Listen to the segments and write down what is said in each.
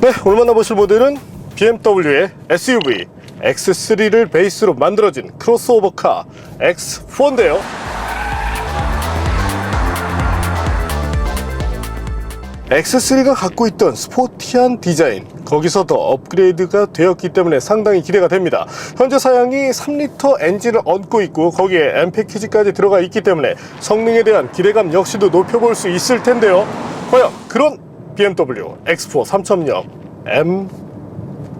네, 오늘 만나보실 모델은 BMW의 SUV X3를 베이스로 만들어진 크로스오버카 X4인데요. X3가 갖고 있던 스포티한 디자인, 거기서 더 업그레이드가 되었기 때문에 상당히 기대가 됩니다. 현재 사양이 3리터 엔진을 얹고 있고 거기에 M 패키지까지 들어가 있기 때문에 성능에 대한 기대감 역시도 높여볼 수 있을 텐데요. 과연 그런 BMW X4 3.0 M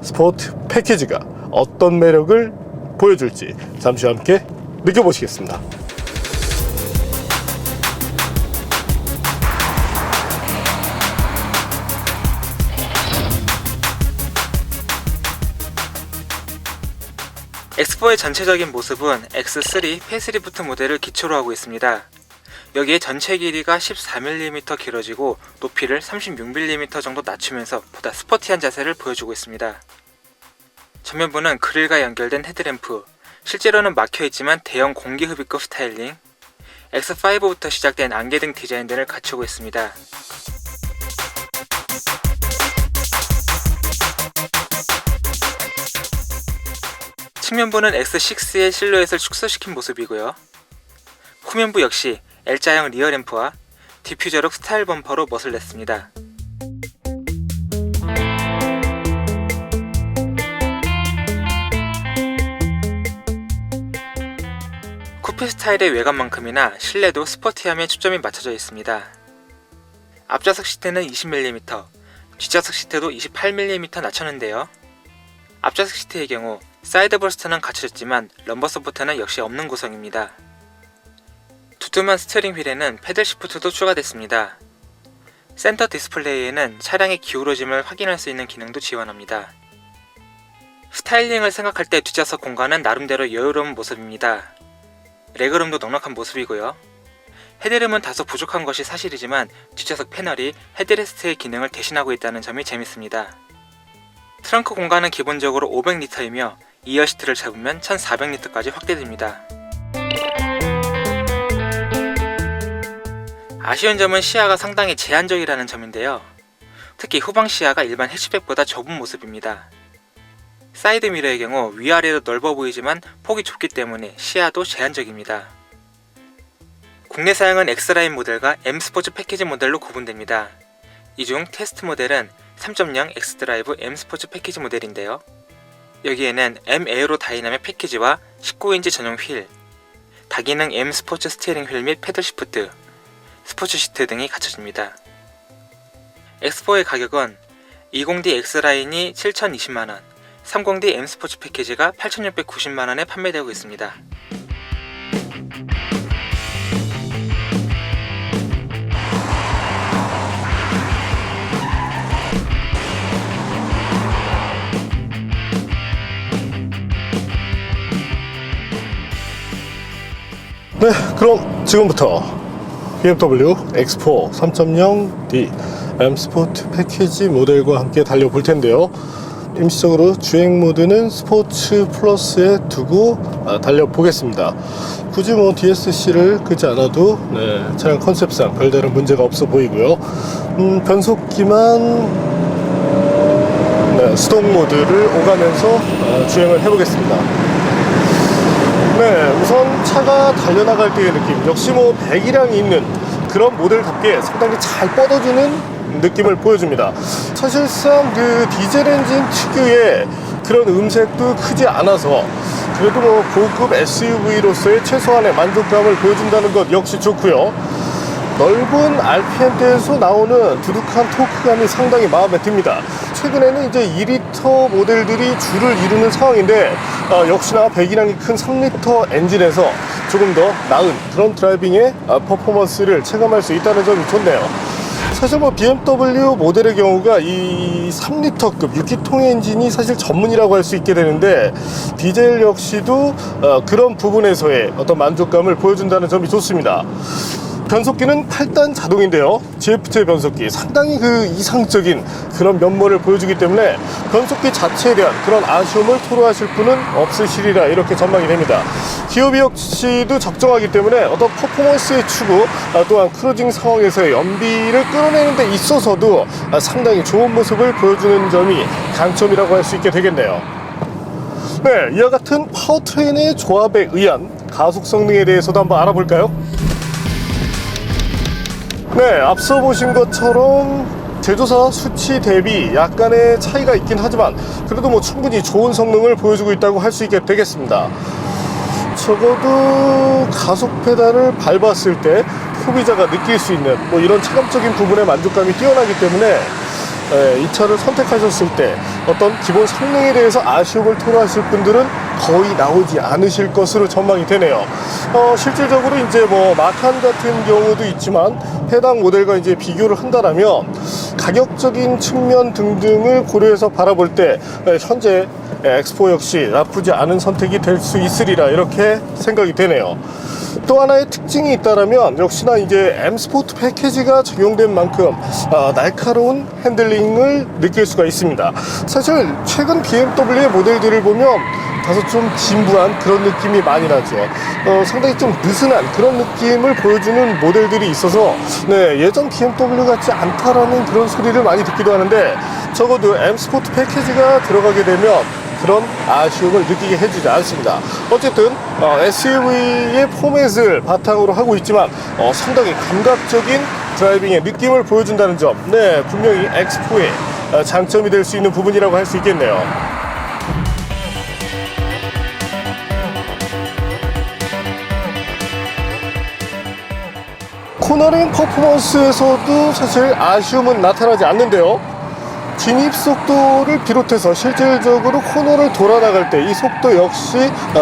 스포트 패키지가 어떤 매력을 보여줄지 잠시 함께 느껴보시겠습니다. X4의 전체적인 모습은 X3 페이스리프트 모델을 기초로 하고 있습니다. 여기에 전체 길이가 14mm 길어지고 높이를 36mm 정도 낮추면서 보다 스포티한 자세를 보여주고 있습니다. 전면부는 그릴과 연결된 헤드램프, 실제로는 막혀있지만 대형 공기 흡입구 스타일링, X5부터 시작된 안개등 디자인 등을 갖추고 있습니다. 측면부는 X6의 실루엣을 축소시킨 모습이고요. 후면부 역시 L자형 리어램프와 디퓨저룩 스타일 범퍼로 멋을 냈습니다. 쿠페 스타일의 외관만큼이나 실내도 스포티함에 초점이 맞춰져 있습니다. 앞좌석 시트는 20mm, 뒷좌석 시트도 28mm 낮췄는데요. 앞좌석 시트의 경우 사이드 볼스터는 갖춰졌지만 럼버 서포트는 역시 없는 구성입니다. 두툼한 스티어링 휠에는 패들 시프트도 추가됐습니다. 센터 디스플레이에는 차량의 기울어짐을 확인할 수 있는 기능도 지원합니다. 스타일링을 생각할 때 뒷좌석 공간은 나름대로 여유로운 모습입니다. 레그룸도 넉넉한 모습이고요. 헤드룸은 다소 부족한 것이 사실이지만 뒷좌석 패널이 헤드레스트의 기능을 대신하고 있다는 점이 재밌습니다. 트렁크 공간은 기본적으로 500리터이며 2열 시트를 잡으면 1400리터까지 확대됩니다. 아쉬운 점은 시야가 상당히 제한적이라는 점인데요. 특히 후방 시야가 일반 해치백보다 좁은 모습입니다. 사이드 미러의 경우 위아래도 넓어 보이지만 폭이 좁기 때문에 시야도 제한적입니다. 국내 사양은 X라인 모델과 M 스포츠 패키지 모델로 구분됩니다. 이 중 테스트 모델은 3.0 X드라이브 M 스포츠 패키지 모델인데요. 여기에는 M 에어로 다이나믹 패키지와 19인치 전용 휠, 다기능 M 스포츠 스티어링 휠 및 패들 시프트, 스포츠 시트 등이 갖춰집니다. X4의 가격은 20D X라인이 7,020만원, 30D M 스포츠 패키지가 8,690만원에 판매되고 있습니다. 네, 그럼 지금부터 BMW X4 3.0D M 스포트 패키지 모델과 함께 달려볼 텐데요. 임시적으로 주행 모드는 스포츠 플러스에 두고 달려보겠습니다. 굳이 뭐 DSC를 끄지 않아도 차량 컨셉상 별다른 문제가 없어 보이고요. 변속기만 수동 모드를 오가면서 주행을 해보겠습니다. 네, 우선 차가 달려나갈 때의 느낌, 역시 뭐 배기량이 있는 그런 모델답게 상당히 잘 뻗어주는 느낌을 보여줍니다. 사실상 그 디젤 엔진 특유의 그런 음색도 크지 않아서 그래도 뭐 고급 SUV로서의 최소한의 만족감을 보여준다는 것 역시 좋고요. 넓은 RPM대에서 나오는 두둑한 토크감이 상당히 마음에 듭니다. 최근에는 이제 2리터 모델들이 주를 이루는 상황인데 역시나 배기량이 큰 3리터 엔진에서 조금 더 나은 그런 드라이빙의 퍼포먼스를 체감할 수 있다는 점이 좋네요. 사실 뭐 BMW 모델의 경우가 이 3리터급 6기통 엔진이 사실 전문이라고 할 수 있게 되는데 디젤 역시도 그런 부분에서의 어떤 만족감을 보여준다는 점이 좋습니다. 변속기는 8단 자동인데요. GFT 변속기 상당히 그 이상적인 그런 면모를 보여주기 때문에 변속기 자체에 대한 그런 아쉬움을 토로하실 분은 없으시리라 이렇게 전망이 됩니다. 기어비 역시도 적정하기 때문에 어떤 퍼포먼스의 추구 또한 크루징 상황에서의 연비를 끌어내는 데 있어서도 상당히 좋은 모습을 보여주는 점이 강점이라고 할 수 있게 되겠네요. 네, 이와 같은 파워트레인의 조합에 의한 가속 성능에 대해서도 한번 알아볼까요? 네, 앞서 보신 것처럼 제조사 수치 대비 약간의 차이가 있긴 하지만 그래도 뭐 충분히 좋은 성능을 보여주고 있다고 할 수 있게 되겠습니다. 적어도 가속 페달을 밟았을 때 소비자가 느낄 수 있는 뭐 이런 체감적인 부분의 만족감이 뛰어나기 때문에 이 차를 선택하셨을 때 어떤 기본 성능에 대해서 아쉬움을 토로하실 분들은 거의 나오지 않으실 것으로 전망이 되네요. 실질적으로 이제 뭐 마칸 같은 경우도 있지만 해당 모델과 이제 비교를 한다라면 가격적인 측면 등등을 고려해서 바라볼 때 현재 X4 역시 나쁘지 않은 선택이 될 수 있으리라 이렇게 생각이 되네요. 또 하나의 특징이 있다라면 역시나 이제 M 스포트 패키지가 적용된 만큼 날카로운 핸들링을 느낄 수가 있습니다. 사실 최근 BMW의 모델들을 보면 다소 좀 진부한 그런 느낌이 많이 나죠. 상당히 좀 느슨한 그런 느낌을 보여주는 모델들이 있어서 네, 예전 BMW 같지 않다라는 그런 소리를 많이 듣기도 하는데 적어도 M 스포트 패키지가 들어가게 되면 그런 아쉬움을 느끼게 해주지 않습니다. 어쨌든 SUV의 포맷을 바탕으로 하고 있지만 상당히 감각적인 드라이빙의 느낌을 보여준다는 점, 네, 분명히 X4의 장점이 될 수 있는 부분이라고 할 수 있겠네요. 코너링 퍼포먼스에서도 사실 아쉬움은 나타나지 않는데요. 진입 속도를 비롯해서 실질적으로 코너를 돌아 나갈 때 이 속도 역시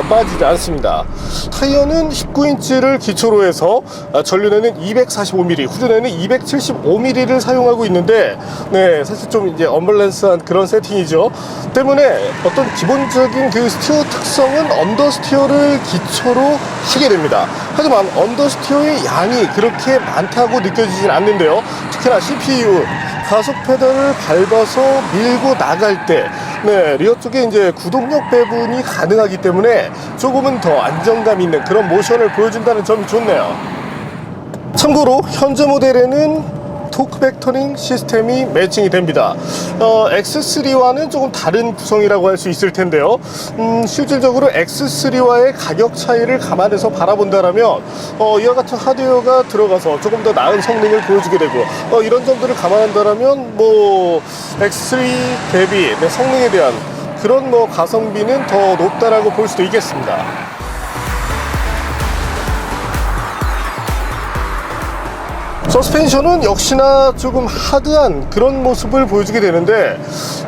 빠지지 않습니다. 타이어는 19인치를 기초로 해서 전륜에는 245mm, 후륜에는 275mm를 사용하고 있는데 네, 사실 좀 이제 언밸런스한 그런 세팅이죠. 때문에 어떤 기본적인 그 스티어 특성은 언더스티어를 기초로 하게 됩니다. 하지만 언더스티어의 양이 그렇게 많다고 느껴지진 않는데요. 특히나 CPU 가속 페달을 밟아서 밀고 나갈 때, 네, 리어 쪽에 이제 구동력 배분이 가능하기 때문에 조금은 더 안정감 있는 그런 모션을 보여준다는 점이 좋네요. 참고로 현재 모델에는 토크 벡터링 시스템이 매칭이 됩니다. X3와는 조금 다른 구성이라고 할 수 있을 텐데요. 실질적으로 X3와의 가격 차이를 감안해서 바라본다라면 이와 같은 하드웨어가 들어가서 조금 더 나은 성능을 보여주게 되고 이런 점들을 감안한다라면 뭐 X3 대비 성능에 대한 그런 뭐 가성비는 더 높다라고 볼 수도 있겠습니다. 서스펜션은 역시나 조금 하드한 그런 모습을 보여주게 되는데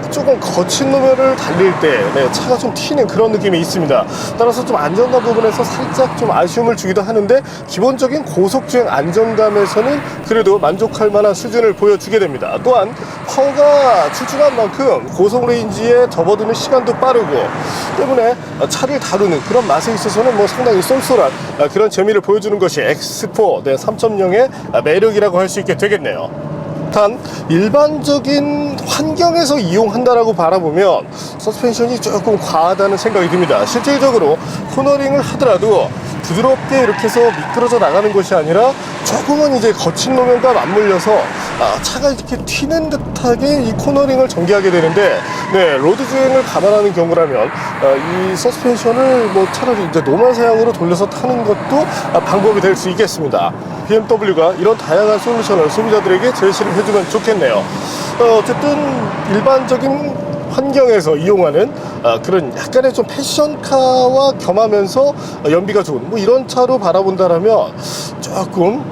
조금 거친路面을 달릴 때 차가 좀 튀는 그런 느낌이 있습니다. 따라서 좀 안정감 부분에서 살짝 좀 아쉬움을 주기도 하는데 기본적인 고속주행 안정감에서는 그래도 만족할 만한 수준을 보여주게 됩니다. 또한 파워가 출중한 만큼 고속 레인지에 접어드는 시간도 빠르고 때문에 차를 다루는 그런 맛에 있어서는 뭐 상당히 쏠쏠한 그런 재미를 보여주는 것이 X4 3.0의 매력이라고 할 수 있게 되겠네요. 단 일반적인 환경에서 이용한다라고 바라보면 서스펜션이 조금 과하다는 생각이 듭니다. 실질적으로 코너링을 하더라도 부드럽게 이렇게 해서 미끄러져 나가는 것이 아니라 조금은 이제 거친路面과 맞물려서 차가 이렇게 튀는 듯하게 이 코너링을 전개하게 되는데 네, 로드 주행을 감안하는 경우라면 이 서스펜션을 뭐 차라리 이제 노멀 사양으로 돌려서 타는 것도 방법이 될 수 있겠습니다. BMW가 이런 다양한 솔루션을 소비자들에게 제시를 해주면 좋겠네요. 어쨌든 일반적인 환경에서 이용하는 그런 약간의 좀 패션카와 겸하면서 연비가 좋은 뭐 이런 차로 바라본다라면 조금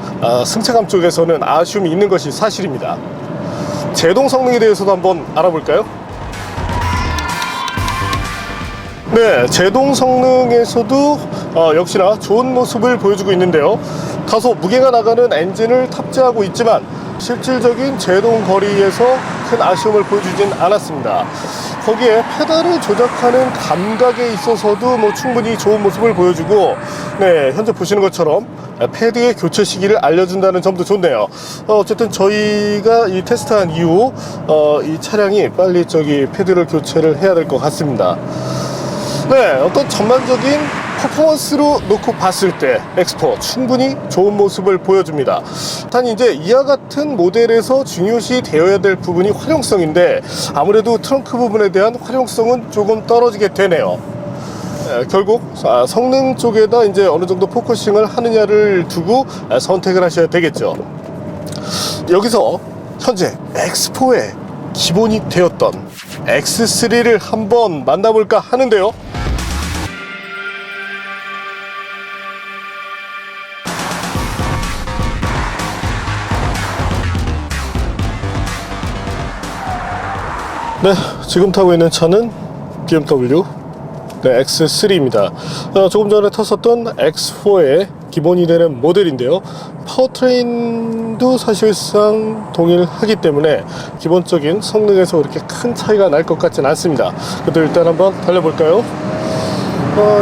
승차감 쪽에서는 아쉬움이 있는 것이 사실입니다. 제동 성능에 대해서도 한번 알아볼까요? 네, 제동 성능에서도 역시나 좋은 모습을 보여주고 있는데요. 다소 무게가 나가는 엔진을 탑재하고 있지만 실질적인 제동 거리에서 큰 아쉬움을 보여주진 않았습니다. 거기에 페달을 조작하는 감각에 있어서도 뭐 충분히 좋은 모습을 보여주고 네, 현재 보시는 것처럼 패드의 교체 시기를 알려준다는 점도 좋네요. 어쨌든 저희가 이 테스트한 이후 이 차량이 빨리 패드를 교체를 해야 될 것 같습니다. 네, 어떤 전반적인 퍼포먼스로 놓고 봤을 때 X4 충분히 좋은 모습을 보여줍니다. 단 이제 이와 같은 모델에서 중요시 되어야 될 부분이 활용성인데 아무래도 트렁크 부분에 대한 활용성은 조금 떨어지게 되네요. 결국 성능 쪽에다 이제 어느 정도 포커싱을 하느냐를 두고 선택을 하셔야 되겠죠. 여기서 현재 X4의 기본이 되었던 X3를 한번 만나볼까 하는데요. 네, 지금 타고 있는 차는 BMW X3입니다. 조금 전에 탔었던 X4의 기본이 되는 모델인데요. 파워트레인도 사실상 동일하기 때문에 기본적인 성능에서 그렇게 큰 차이가 날 것 같지는 않습니다. 그래도 일단 한번 달려볼까요?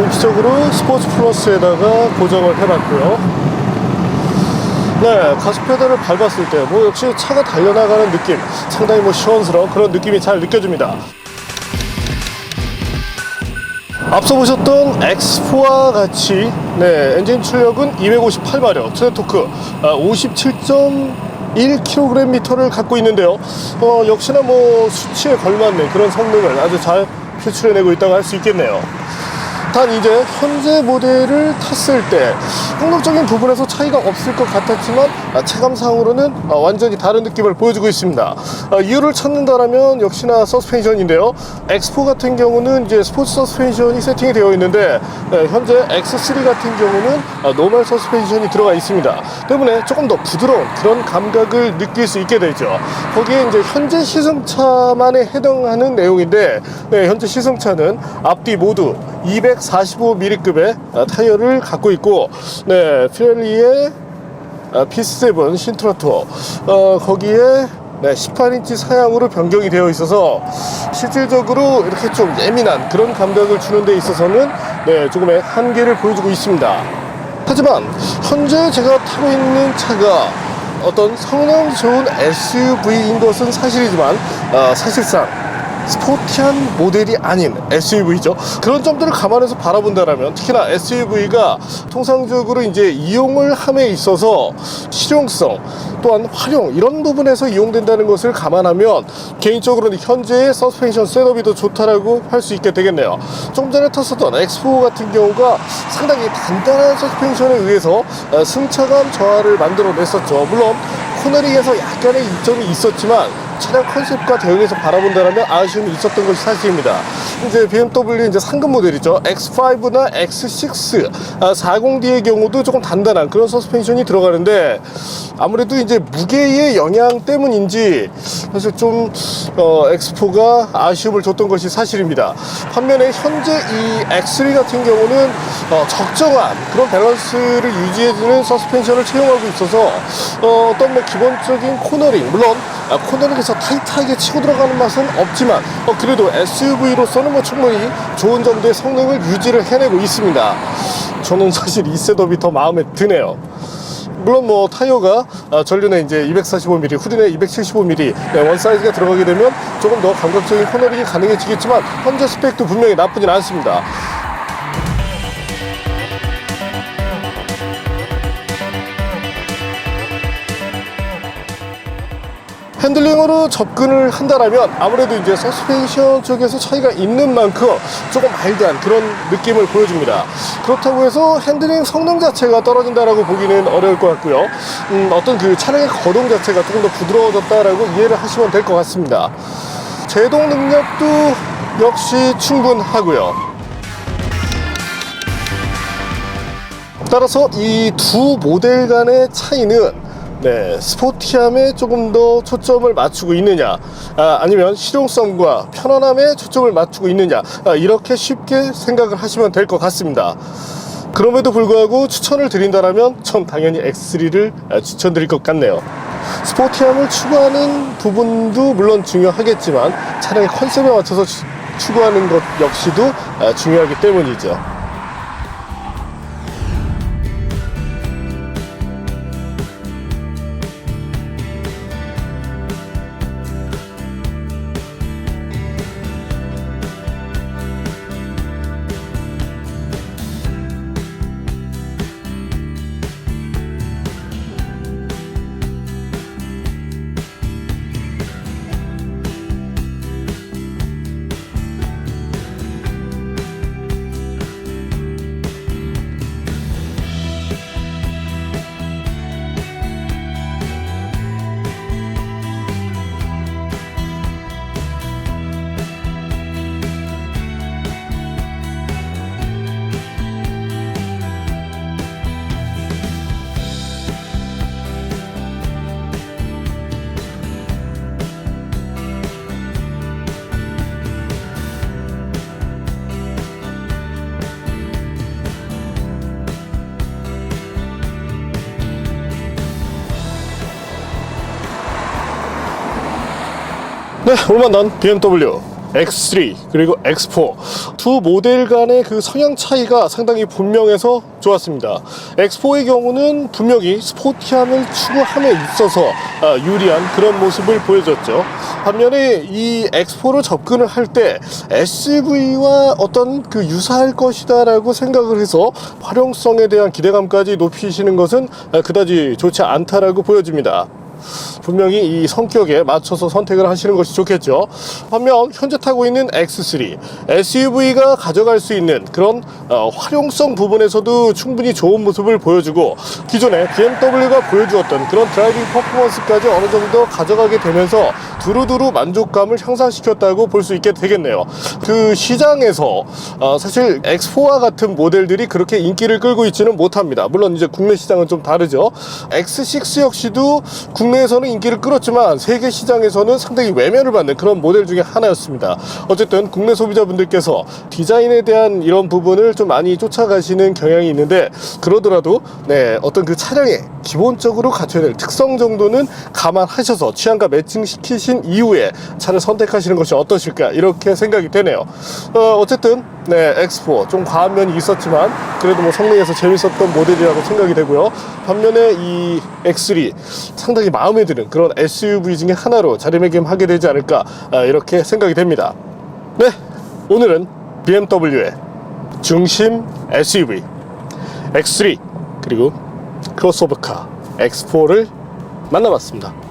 입지적으로 스포츠 플러스에다가 고정을 해봤고요. 네, 가속 페달을 밟았을 때 역시 차가 달려나가는 느낌, 상당히 시원스러운 그런 느낌이 잘 느껴집니다. 앞서 보셨던 X4와 같이 엔진 출력은 258마력, 최대 토크 57.1kgm를 갖고 있는데요. 역시나 수치에 걸맞는 그런 성능을 아주 잘 표출해내고 있다고 할 수 있겠네요. 단 이제 현재 모델을 탔을 때 폭력적인 부분에서 차이가 없을 것 같았지만 체감상으로는 완전히 다른 느낌을 보여주고 있습니다. 이유를 찾는다라면 역시나 서스펜션인데요. X4 같은 경우는 이제 스포츠 서스펜션이 세팅이 되어 있는데 현재 X3 같은 경우는 노멀 서스펜션이 들어가 있습니다. 때문에 조금 더 부드러운 그런 감각을 느낄 수 있게 되죠. 거기에 이제 현재 시승차만에 해당하는 내용인데 현재 시승차는 앞뒤 모두 245mm급의 타이어를 갖고 있고 피렐리의 P7 신트라투어 거기에 18인치 사양으로 변경이 되어 있어서 실질적으로 이렇게 좀 예민한 그런 감각을 주는 데 있어서는 조금의 한계를 보여주고 있습니다. 하지만 현재 제가 타고 있는 차가 어떤 성능 좋은 SUV인 것은 사실이지만 사실상 스포티한 모델이 아닌 SUV죠. 그런 점들을 감안해서 바라본다면 특히나 SUV가 통상적으로 이제 이용을 함에 있어서 실용성 또한 활용 이런 부분에서 이용된다는 것을 감안하면 개인적으로는 현재의 서스펜션 셋업이 더 좋다라고 할 수 있게 되겠네요. 조금 전에 탔었던 X4 같은 경우가 상당히 단단한 서스펜션에 의해서 승차감 저하를 만들어냈었죠. 물론 코너링에서 약간의 이점이 있었지만 차량 컨셉과 대응해서 바라본다면 아쉬움이 있었던 것이 사실입니다. 이제 BMW 이제 상급 모델이죠. X5나 X6, 40D의 경우도 조금 단단한 그런 서스펜션이 들어가는데 아무래도 이제 무게의 영향 때문인지 사실 좀 X4가 아쉬움을 줬던 것이 사실입니다. 반면에 현재 이 X3 같은 경우는 적정한 그런 밸런스를 유지해주는 서스펜션을 채용하고 있어서 어떤 기본적인 코너링 물론 코너링에서 타이트하게 치고 들어가는 맛은 없지만 그래도 SUV로서는 충분히 좋은 정도의 성능을 유지를 해내고 있습니다. 저는 사실 이 셋업이 더 마음에 드네요. 물론 타이어가 전륜에 이제 245mm, 후륜에 275mm 원 사이즈가 들어가게 되면 조금 더 감각적인 코너링이 가능해지겠지만 현재 스펙도 분명히 나쁘진 않습니다. 핸들링으로 접근을 한다라면 아무래도 이제 서스펜션 쪽에서 차이가 있는 만큼 조금 마일드한 그런 느낌을 보여줍니다. 그렇다고 해서 핸들링 성능 자체가 떨어진다라고 보기는 어려울 것 같고요. 어떤 그 차량의 거동 자체가 조금 더 부드러워졌다라고 이해를 하시면 될 것 같습니다. 제동 능력도 역시 충분하고요. 따라서 이 두 모델 간의 차이는 스포티함에 조금 더 초점을 맞추고 있느냐 아니면 실용성과 편안함에 초점을 맞추고 있느냐 이렇게 쉽게 생각을 하시면 될 것 같습니다. 그럼에도 불구하고 추천을 드린다면 전 당연히 X3를 추천드릴 것 같네요. 스포티함을 추구하는 부분도 물론 중요하겠지만 차량의 컨셉에 맞춰서 추구하는 것 역시도 중요하기 때문이죠. 네, 오늘 만난 BMW X3 그리고 X4 두 모델 간의 그 성향 차이가 상당히 분명해서 좋았습니다. X4의 경우는 분명히 스포티함을 추구함에 있어서 유리한 그런 모습을 보여줬죠. 반면에 이 X4로 접근을 할 때 SUV와 어떤 그 유사할 것이다 라고 생각을 해서 활용성에 대한 기대감까지 높이시는 것은 그다지 좋지 않다라고 보여집니다. 분명히 이 성격에 맞춰서 선택을 하시는 것이 좋겠죠. 반면 현재 타고 있는 X3 SUV가 가져갈 수 있는 그런 활용성 부분에서도 충분히 좋은 모습을 보여주고 기존에 BMW가 보여주었던 그런 드라이빙 퍼포먼스까지 어느 정도 가져가게 되면서 두루두루 만족감을 향상시켰다고 볼 수 있게 되겠네요. 그 시장에서 사실 X4와 같은 모델들이 그렇게 인기를 끌고 있지는 못합니다. 물론 이제 국내 시장은 좀 다르죠. X6 역시도 국내에서는 인기를 끌었지만 세계 시장에서는 상당히 외면을 받는 그런 모델 중에 하나였습니다. 어쨌든 국내 소비자분들께서 디자인에 대한 이런 부분을 좀 많이 쫓아가시는 경향이 있는데 그러더라도 어떤 그 차량에 기본적으로 갖춰야 될 특성 정도는 감안하셔서 취향과 매칭시키신 이후에 차를 선택하시는 것이 어떠실까 이렇게 생각이 되네요. 어쨌든 X4 좀 과한 면이 있었지만 그래도 뭐 성능에서 재밌었던 모델이라고 생각이 되고요. 반면에 이 X3 상당히 마음에 드는 그런 SUV 중에 하나로 자리매김하게 되지 않을까 이렇게 생각이 됩니다. 네, 오늘은 BMW의 중심 SUV X3 그리고 크로스오버카 X4를 만나봤습니다.